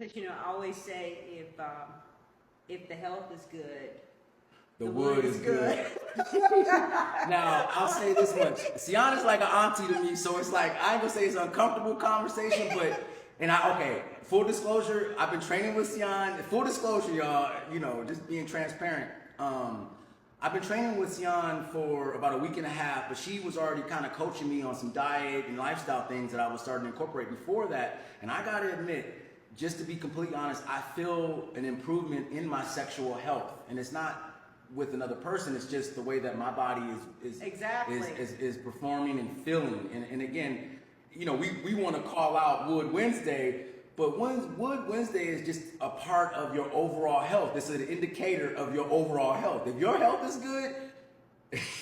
because I always say if the health is good, the wood is good. Now, I'll say this much. Sienna's like an auntie to me, so it's like, I ain't gonna say it's an uncomfortable conversation, but, okay, full disclosure, I've been training with Sienna. Full disclosure, y'all, just being transparent. I've been training with Sienna for about a week and a half, but she was already kind of coaching me on some diet and lifestyle things that I was starting to incorporate before that. And I gotta admit, just to be completely honest, I feel an improvement in my sexual health. And it's not with another person, it's just the way that my body is performing and feeling. And again, we want to call out Wood Wednesday, but Wood Wednesday is just a part of your overall health. It's an indicator of your overall health. If your health is good,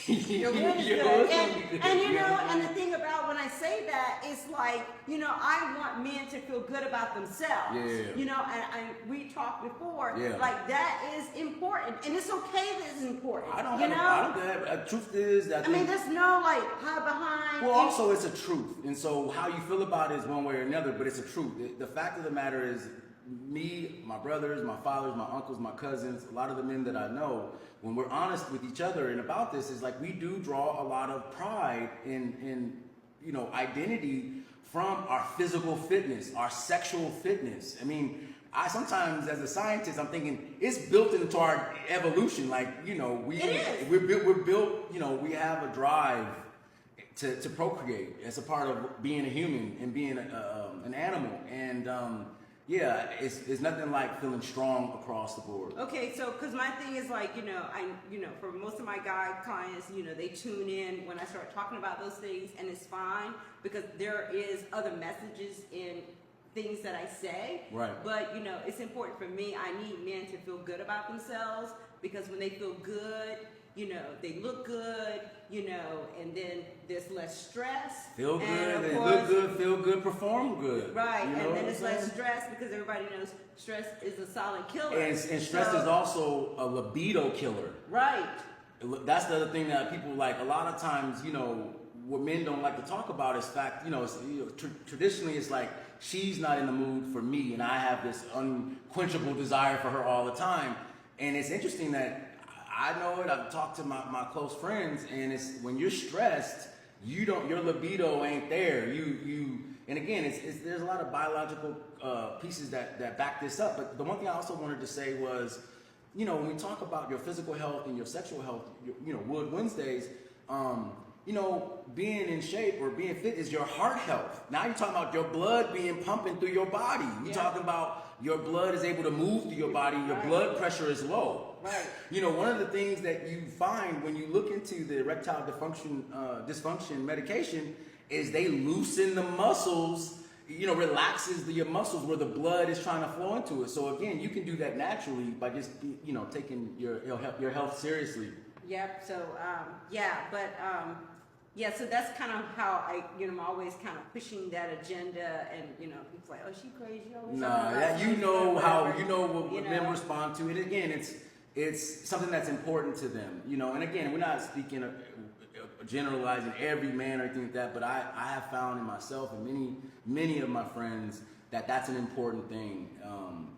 your wood is good. And the thing about when I say that, it's like, I want men to feel good about themselves. Yeah. And we talked before, Yeah. like that is important. And it's okay that it's important. I don't have truth is that there's no like hide behind. Well, also it's a truth. And so how you feel about it is one way or another, but it's a truth. The fact of the matter is, me, my brothers, my fathers, my uncles, my cousins, a lot of the men that I know, when we're honest with each other and about this, is like we do draw a lot of pride in identity from our physical fitness, our sexual fitness. I sometimes, as a scientist, I'm thinking it's built into our evolution. Like, we're built, we have a drive to procreate as a part of being a human and being an animal. And it's nothing like feeling strong across the board. Okay, so because my thing is like, for most of my guy clients, they tune in when I start talking about those things, and it's fine because there is other messages in things that I say. Right. But it's important for me. I need men to feel good about themselves, because when they feel good, they look good, and then there's less stress. Feel good, they look good, feel good, perform good. Right, and then it's less stress, because everybody knows stress is a silent killer. And stress is also a libido killer. Right. That's the other thing that people like. A lot of times, what men don't like to talk about is fact, traditionally it's like, she's not in the mood for me, and I have this unquenchable desire for her all the time. And it's interesting that I know it. I've talked to my close friends, and it's when you're stressed, your libido ain't there. And again, there's a lot of biological pieces that back this up. But the one thing I also wanted to say was, when we talk about your physical health and your sexual health, Wood Wednesdays, being in shape or being fit is your heart health. Now you're talking about your blood being pumping through your body. You're talking about your blood is able to move through your body. Your blood pressure is low. Right. One of the things that you find when you look into the erectile dysfunction medication is they loosen the muscles, relaxes your muscles where the blood is trying to flow into it. So again, you can do that naturally by just, taking your health seriously. Yep. So, so that's kind of how I'm always kind of pushing that agenda, and it's like, oh, she crazy. What men respond to it. Again, it's something that's important to them, and again, we're not speaking of generalizing every man or anything like that, but I have found in myself and many of my friends that that's an important thing,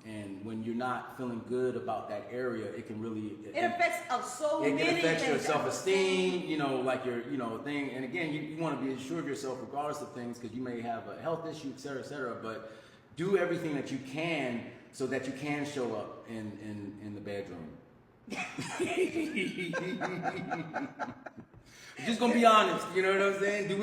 and when you're not feeling good about that area, it can really it affects so many things. It can affect your self-esteem, like your thing. And again, you want to be assured of yourself regardless of things, because you may have a health issue, et cetera. But do everything that you can so that you can show up in the bedroom. Just gonna be honest, you know what I'm saying? Do what